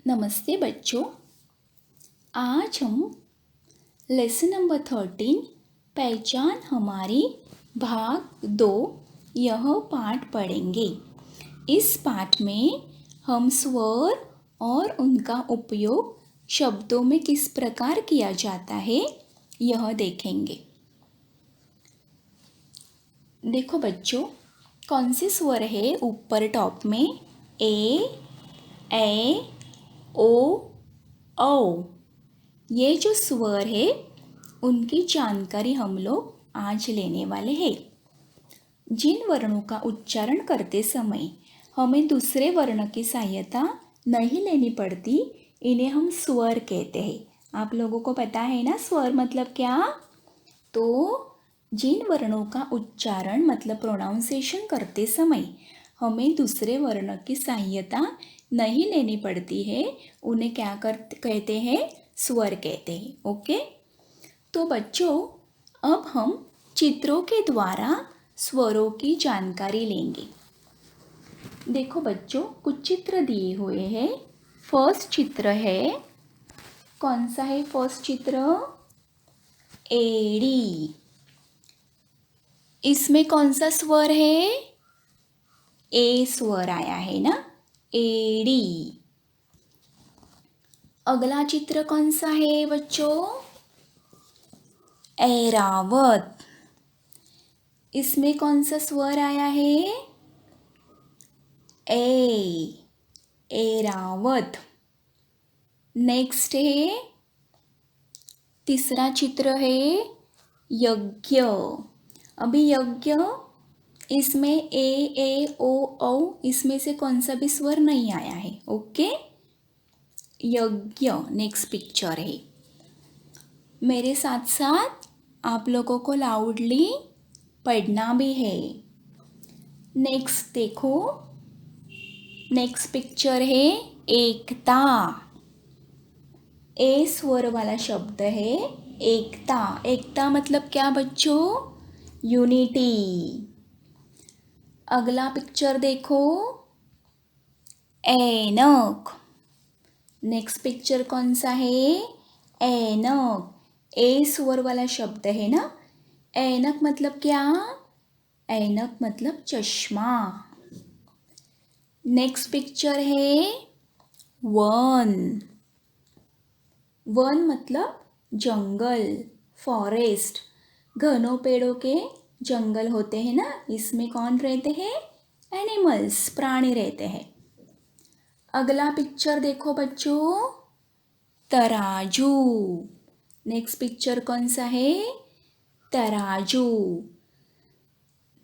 नमस्ते बच्चों। आज हम लेसन नंबर 13 पहचान हमारी भाग 2 यह पाठ पढ़ेंगे। इस पाठ में हम स्वर और उनका उपयोग शब्दों में किस प्रकार किया जाता है यह देखेंगे। देखो बच्चों, कौन से स्वर है ऊपर टॉप में? ए ओ औ। ये जो स्वर है उनकी जानकारी हम लोग आज लेने वाले हैं। जिन वर्णों का उच्चारण करते समय हमें दूसरे वर्ण की सहायता नहीं लेनी पड़ती, इन्हें हम स्वर कहते हैं। आप लोगों को पता है ना स्वर मतलब क्या? तो जिन वर्णों का उच्चारण मतलब प्रोनाउंसिएशन करते समय हमें दूसरे वर्ण की सहायता नहीं लेनी पड़ती है, उन्हें क्या कहते हैं? स्वर कहते हैं। ओके, तो बच्चों अब हम चित्रों के द्वारा स्वरों की जानकारी लेंगे। देखो बच्चों, कुछ चित्र दिए हुए हैं। फर्स्ट चित्र है, कौन सा है फर्स्ट चित्र? एड़ी। इसमें कौन सा स्वर है? ए स्वर आया है ना, एड़ी। अगला चित्र कौन सा है बच्चों? ऐरावत। इसमें कौन सा स्वर आया है? ए, ऐरावत। नेक्स्ट है, तीसरा चित्र है यज्ञ। अभी यज्ञ, इसमें ए ओ औ, इसमें से कौन सा भी स्वर नहीं आया है। ओके, यज्ञ नेक्स्ट पिक्चर है। मेरे साथ साथ आप लोगों को लाउडली पढ़ना भी है। नेक्स्ट देखो, नेक्स्ट पिक्चर है एकता। ए स्वर वाला शब्द है एकता। एकता मतलब क्या बच्चों? यूनिटी। अगला पिक्चर देखो, ऐनक। नेक्स्ट पिक्चर कौन सा है? ऐनक। ए स्वर वाला शब्द है ना। ऐनक मतलब क्या? ऐनक मतलब चश्मा। नेक्स्ट पिक्चर है वन। वन मतलब जंगल, फॉरेस्ट। घनों पेड़ों के जंगल होते हैं ना, इसमें कौन रहते हैं? एनिमल्स, प्राणी रहते हैं। अगला पिक्चर देखो बच्चों, तराजू। नेक्स्ट पिक्चर कौन सा है? तराजू।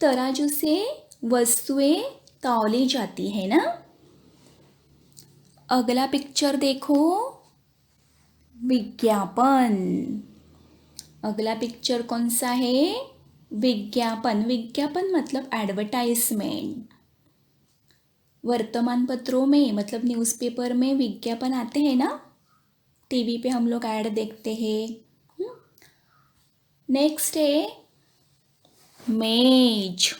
तराजू से वस्तुएं तौली जाती है ना। अगला पिक्चर देखो, विज्ञापन। अगला पिक्चर कौन सा है? विज्ञापन। विज्ञापन मतलब एडवर्टाइजमेंट। वर्तमान पत्रों में मतलब न्यूज़पेपर में विज्ञापन आते हैं ना, टीवी पे हम लोग ऐड देखते हैं। नेक्स्ट है मेज।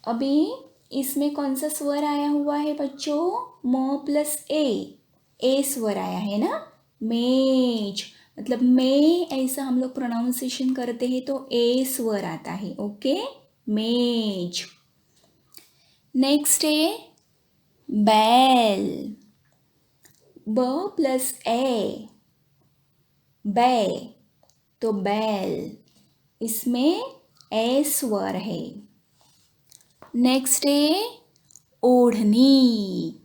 अभी इसमें कौन सा स्वर आया हुआ है बच्चों? म प्लस ए स्वर आया है ना। मेज मतलब में ऐसा हम लोग प्रोनाउंसिएशन करते हैं तो ए स्वर आता है। ओके, मेज। नेक्स्ट है बैल। ब प्लस ए, बै, तो बैल, इसमें ए स्वर है। नेक्स्ट है ओढ़नी।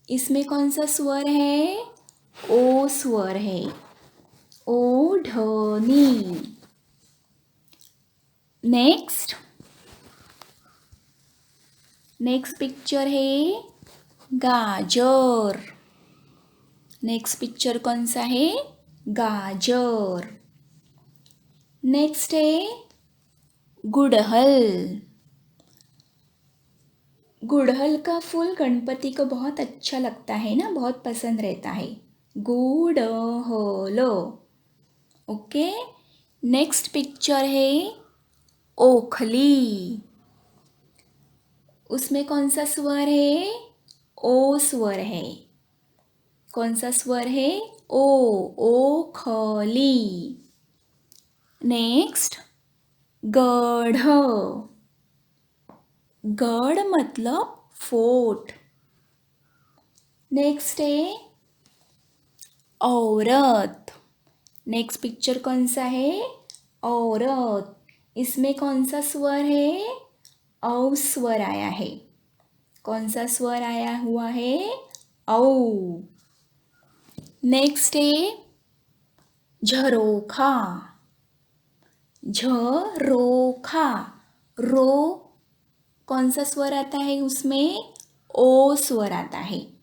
इसमें कौन सा स्वर है? ओ स्वर है, ओढ़नी। नेक्स्ट पिक्चर है गाजर। नेक्स्ट पिक्चर कौन सा है? गाजर। नेक्स्ट है गुड़हल। गुड़हल का फूल गणपति को बहुत अच्छा लगता है ना, बहुत पसंद रहता है। गुड़हल। ओके, नेक्स्ट पिक्चर है ओखली। उसमें कौन सा स्वर है? ओ स्वर है. कौन सा स्वर है? ओ खली. नेक्स्ट गढ़. गढ़ मतलब फोर्ट. नेक्स्ट है औरत. नेक्स्ट पिक्चर कौन सा है? औरत. इसमें कौन सा स्वर है? औ स्वर आया है. कौन सा स्वर आया हुआ है? औ. नेक्स्ट है झरोखा. झरोखा. रो कौन सा स्वर आता है उसमें? ओ स्वर आता है.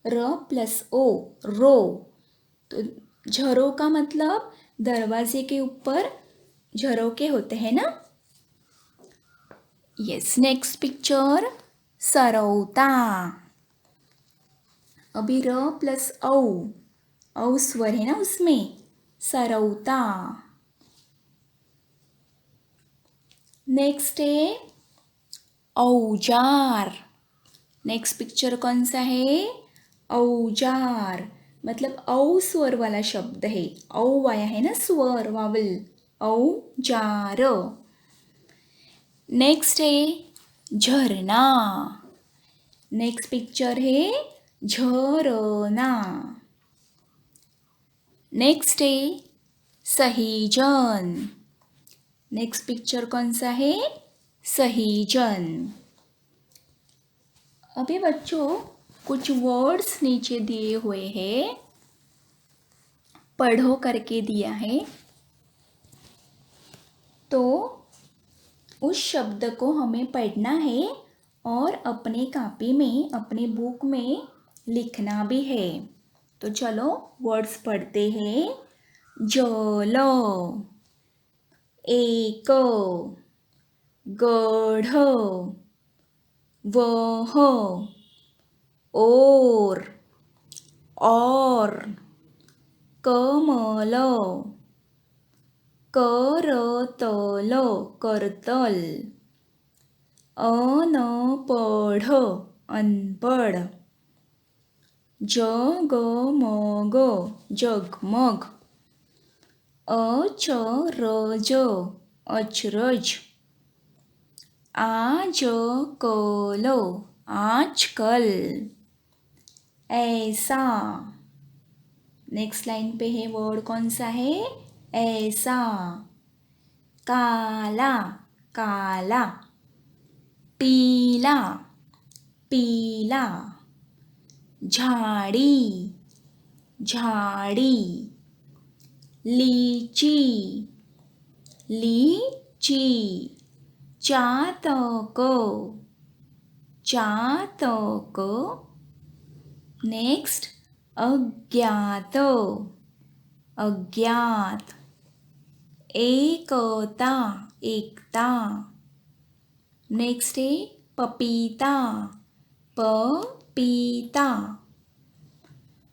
र प्लस ओ, रो. तो झरोखा मतलब दरवाजे के ऊपर झरोके होते हैं ना. यस. नेक्स्ट पिक्चर सरौता. अभी र प्लस औ स्वर है ना उसमें. सरौता. नेक्स्ट है औजार. नेक्स्ट पिक्चर कौन सा है? औजार मतलब औ स्वर वाला शब्द है. औ आया है ना स्वर वावल. औजार. नेक्स्ट है झरना. नेक्स्ट पिक्चर है झरना. नेक्स्ट है सहीजन. नेक्स्ट पिक्चर कौन सा है? सहीजन. अभी बच्चों कुछ वर्ड्स नीचे दिए हुए हैं. पढ़ो करके दिया है. तो उस शब्द को हमें पढ़ना है और अपने कॉपी में अपने बुक में लिखना भी है. तो चलो वर्ड्स पढ़ते हैं. जल. एक. गढ़. वह. और. कमल. करतल. करतल. अनपढ़. अनपढ़. जगमग. जगमग. अचरज. अचरज. आजकल. आजकल. ऐसा. नेक्स्ट लाइन पे है वर्ड कौन सा है? ऐसा. काला. काला. पीला. पीला. झाड़ी. झाड़ी. लीची. लीची. चातक. चातक. नेक्स्ट अज्ञात. अज्ञात. एकता. एकता. नेक्स्ट है पपीता. पपीता.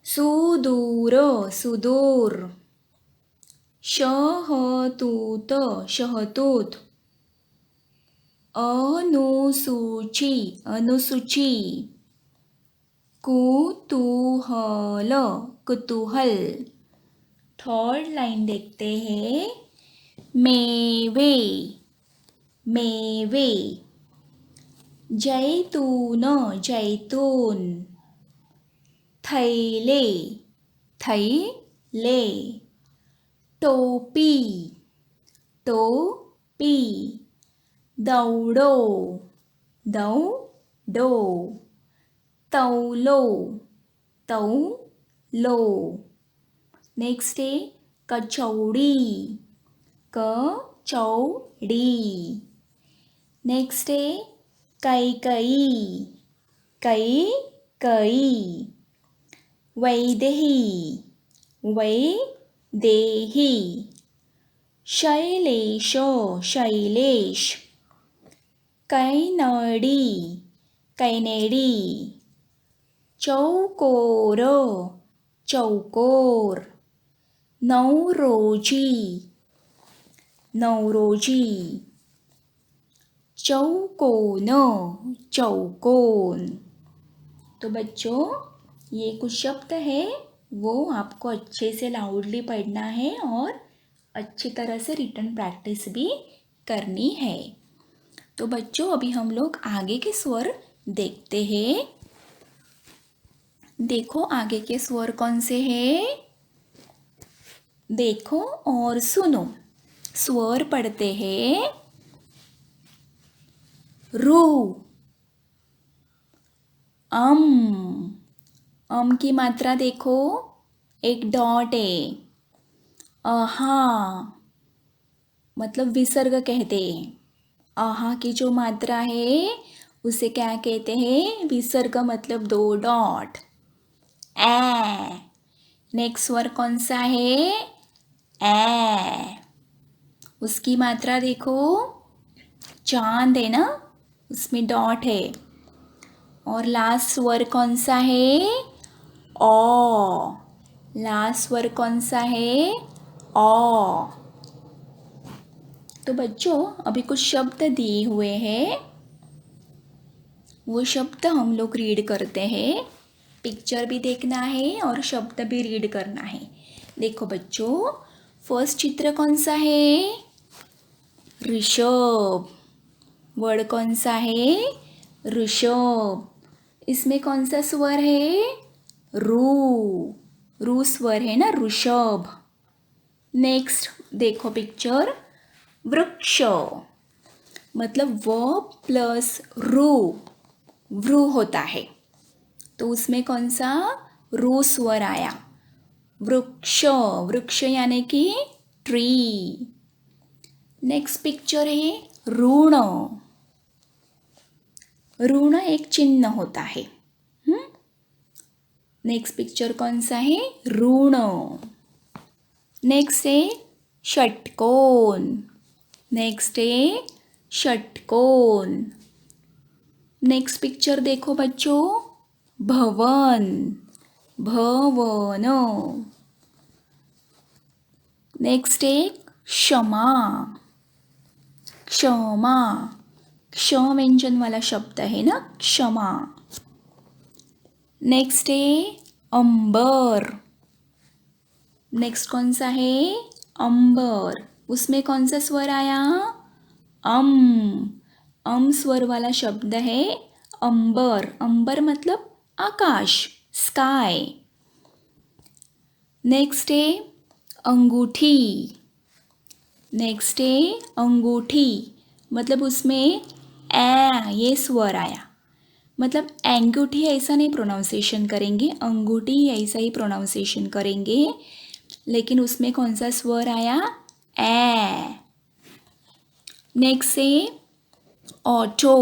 सुदूर. सुदूर. शहतूत. शहतूत. अनुसूची. अनुसूची. कुतूहल. कुतूहल. थर्ड लाइन देखते हैं. मेवे. मेवे. जैतून. जैतून. थैले. थैले. टोपी. टोपी. दौड़ो. दौड़ो. तौलो. तौलो. नेक्स्ट है कचौड़ी. कचौड़ी. नेक्स्ट है कैकई. कैकई. वैदेही. वैदेही. शैलेश. शैलेश. कैनडी. कैनेडी. चौकोर. चौकोर. नवरोजी. नवरोजी. चौकोन. चौकोन. तो बच्चों ये कुछ शब्द है वो आपको अच्छे से लाउडली पढ़ना है और अच्छी तरह से रिटन प्रैक्टिस भी करनी है। तो बच्चों अभी हम लोग आगे के स्वर देखते हैं। देखो आगे के स्वर कौन से हैं? देखो और सुनो। स्वर पढ़ते हैं रू, अम की मात्रा देखो, एक डॉट है। अहा मतलब विसर्ग कहते हैं। आहा की जो मात्रा है उसे क्या कहते हैं? विसर्ग मतलब 2 डॉट। ए नेक्स्ट स्वर कौन सा है? ए उसकी मात्रा देखो, चांद है ना, उसमें डॉट है। और लास्ट स्वर कौन सा है? ओ लास्ट स्वर कौन सा है? ओ। तो बच्चों अभी कुछ शब्द दिए हुए हैं, वो शब्द हम लोग रीड करते हैं। पिक्चर भी देखना है और शब्द भी रीड करना है। देखो बच्चों फर्स्ट चित्र कौन सा है? ऋषभ। वर्ड कौन सा है? ऋषभ। इसमें कौन सा स्वर है? रू। रू स्वर है ना, ऋषभ। नेक्स्ट देखो पिक्चर, वृक्ष मतलब व प्लस रू, वृ होता है तो उसमें कौन सा? रू स्वर आया। वृक्ष, वृक्ष यानी कि ट्री। नेक्स्ट पिक्चर है ऋण। ऋण एक चिन्ह होता है। नेक्स्ट पिक्चर कौन सा है? ऋण। नेक्स्ट है षटकोण। नेक्स्ट है षटकोण। नेक्स्ट पिक्चर देखो बच्चों, भवन, भवन। नेक्स्ट है क्षमा, क्षमा। क्ष व्यंजन वाला शब्द है ना, क्षमा। नेक्स्ट है अंबर। नेक्स्ट कौन सा है? अंबर। उसमें कौन सा स्वर आया? अम स्वर वाला शब्द है अंबर। अंबर मतलब आकाश, स्काई। नेक्स्ट है अंगूठी। नेक्स्ट है अंगूठी मतलब उसमें ये स्वर आया। मतलब अंगूठी ऐसा नहीं प्रोनाउंसिएशन करेंगे, अंगूठी ऐसा ही प्रोनाउंसिएशन करेंगे, लेकिन उसमें कौन सा स्वर आया? ए। नेक्स्ट है ऑटो।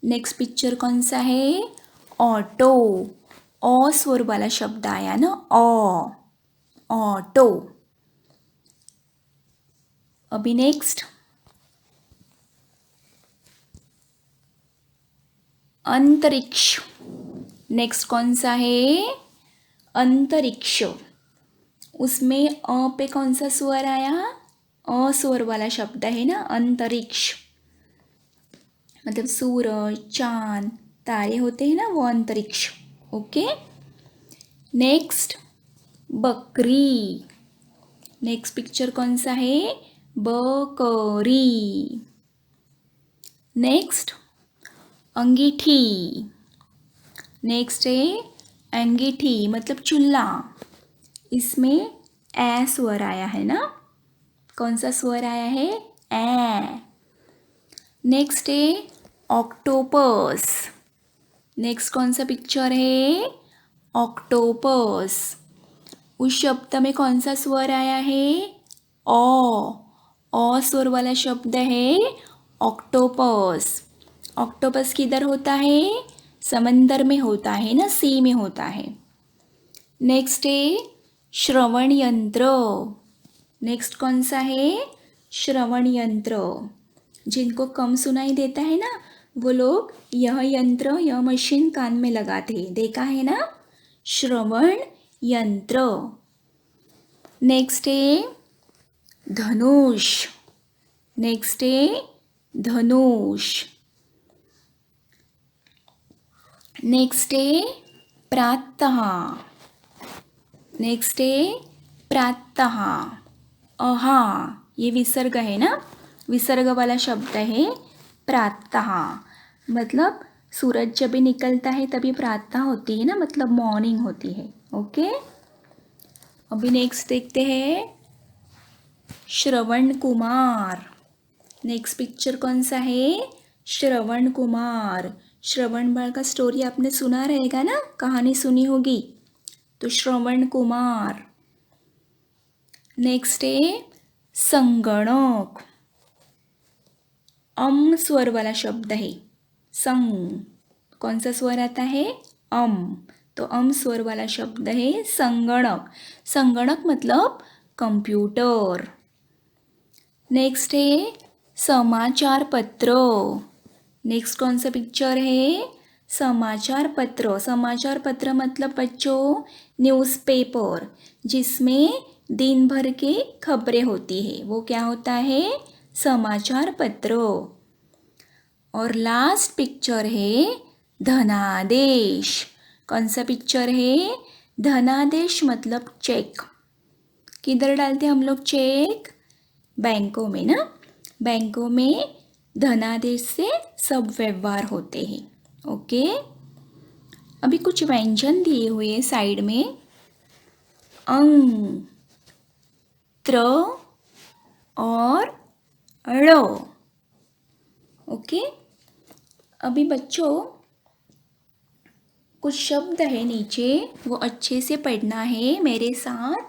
नेक्स्ट पिक्चर कौन सा है? ऑटो। ओ स्वर वाला शब्द आया ना, ओ, ऑटो। अभी नेक्स्ट अंतरिक्ष। नेक्स्ट कौन सा है? अंतरिक्ष। उसमें अ पे कौन सा स्वर आया? अ स्वर वाला शब्द है ना, अंतरिक्ष। मतलब सूरज, चांद, तारे होते हैं ना, वो अंतरिक्ष। ओके। नेक्स्ट बकरी। नेक्स्ट पिक्चर कौन सा है? बकरी। नेक्स्ट अंगीठी। नेक्स्ट है अंगीठी मतलब चूल्हा। इसमें ए स्वर आया है ना, कौन सा स्वर आया है? ए। नेक्स्ट है ऑक्टोपस। नेक्स्ट कौन सा पिक्चर है? ऑक्टोपस। उस शब्द में कौन सा स्वर आया है? ओ स्वर वाला शब्द है ऑक्टोपस। ऑक्टोपस किधर होता है? समंदर में होता है ना, सी में होता है। नेक्स्ट है श्रवण यंत्र। नेक्स्ट कौन सा है? श्रवण यंत्र। जिनको कम सुनाई देता है ना, वो लोग यह यंत्र, यह मशीन कान में लगाते हैं, देखा है ना, श्रवण यंत्र। नेक्स्ट है धनुष। नेक्स्ट है धनुष। नेक्स्ट है प्रातः। नेक्स्ट है प्रातः। अहा, ये विसर्ग है ना, विसर्ग वाला शब्द है प्रातः। मतलब सूरज जब भी निकलता है तभी प्रातः होती है ना, मतलब मॉर्निंग होती है। ओके, अभी नेक्स्ट देखते हैं श्रवण कुमार। नेक्स्ट पिक्चर कौन सा है? श्रवण कुमार। श्रवण बाल का स्टोरी आपने सुना रहेगा ना, कहानी सुनी होगी। तो श्रवण कुमार। नेक्स्ट है संगणक। अम स्वर वाला शब्द है संग। कौन सा स्वर आता है? अम। तो अम स्वर वाला शब्द है संगणक। संगणक मतलब कंप्यूटर। नेक्स्ट है समाचार पत्र। नेक्स्ट कौन सा पिक्चर है? समाचार पत्र। समाचार पत्र मतलब बच्चों न्यूज़पेपर, जिसमें दिन भर के खबरें होती है, वो क्या होता है? समाचार पत्र। और लास्ट पिक्चर है धनादेश। कौन सा पिक्चर है? धनादेश मतलब चेक। किधर डालते हम लोग चेक? बैंकों में ना। बैंकों में धनादेश से सब व्यवहार होते हैं। ओके, अभी कुछ व्यंजन दिए हुए हैं साइड में। अंग, त्र और ळ। ओके, अभी बच्चों कुछ शब्द है नीचे, वो अच्छे से पढ़ना है मेरे साथ।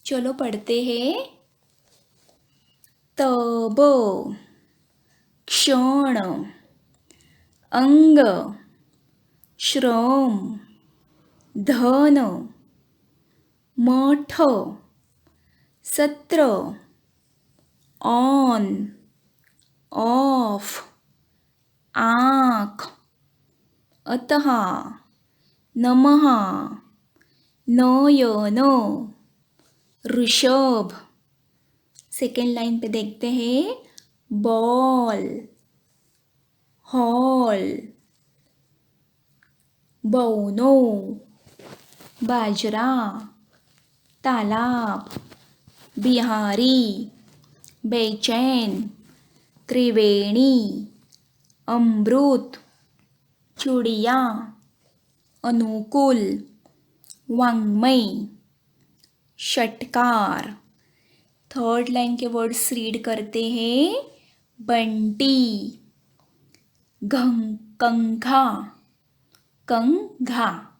चलो पढ़ते हैं। तब, क्षण, अंग, श्रम, धन, मठ, सत्र, ऑन, ऑफ, आँख, अतः, नमः, नयन, ऋषभ। सेकेंड लाइन पे देखते हैं बॉल, हॉल, बौनो, बाजरा, तालाब, बिहारी, बेचैन, त्रिवेणी, अमृत, चुड़िया, अनुकूल, वाङ्मय, षटकार। थर्ड लाइन के वर्ड्स रीड करते हैं। बंटी, कंघा, कंघा,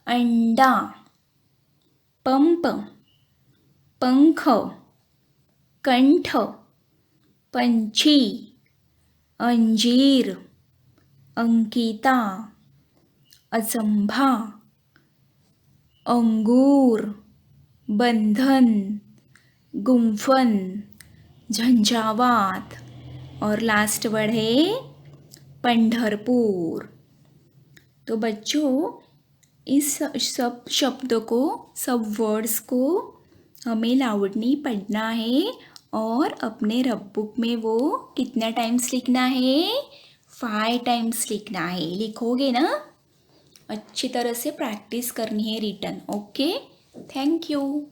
अंडा, पंप, पंख, कंठ, पंछी, अंजीर, अंकिता, अचंभा, अंगूर, बंधन, गुम्फन, झंझावात। और लास्ट वर्ड है पंढरपुर। तो बच्चों इस सब शब्दों को, सब वर्ड्स को हमें लाउडली पढ़ना है और अपने रफ बुक में वो कितना टाइम्स लिखना है? 5 टाइम्स लिखना है। लिखोगे ना? अच्छी तरह से प्रैक्टिस करनी है रिटन। Okay, thank you.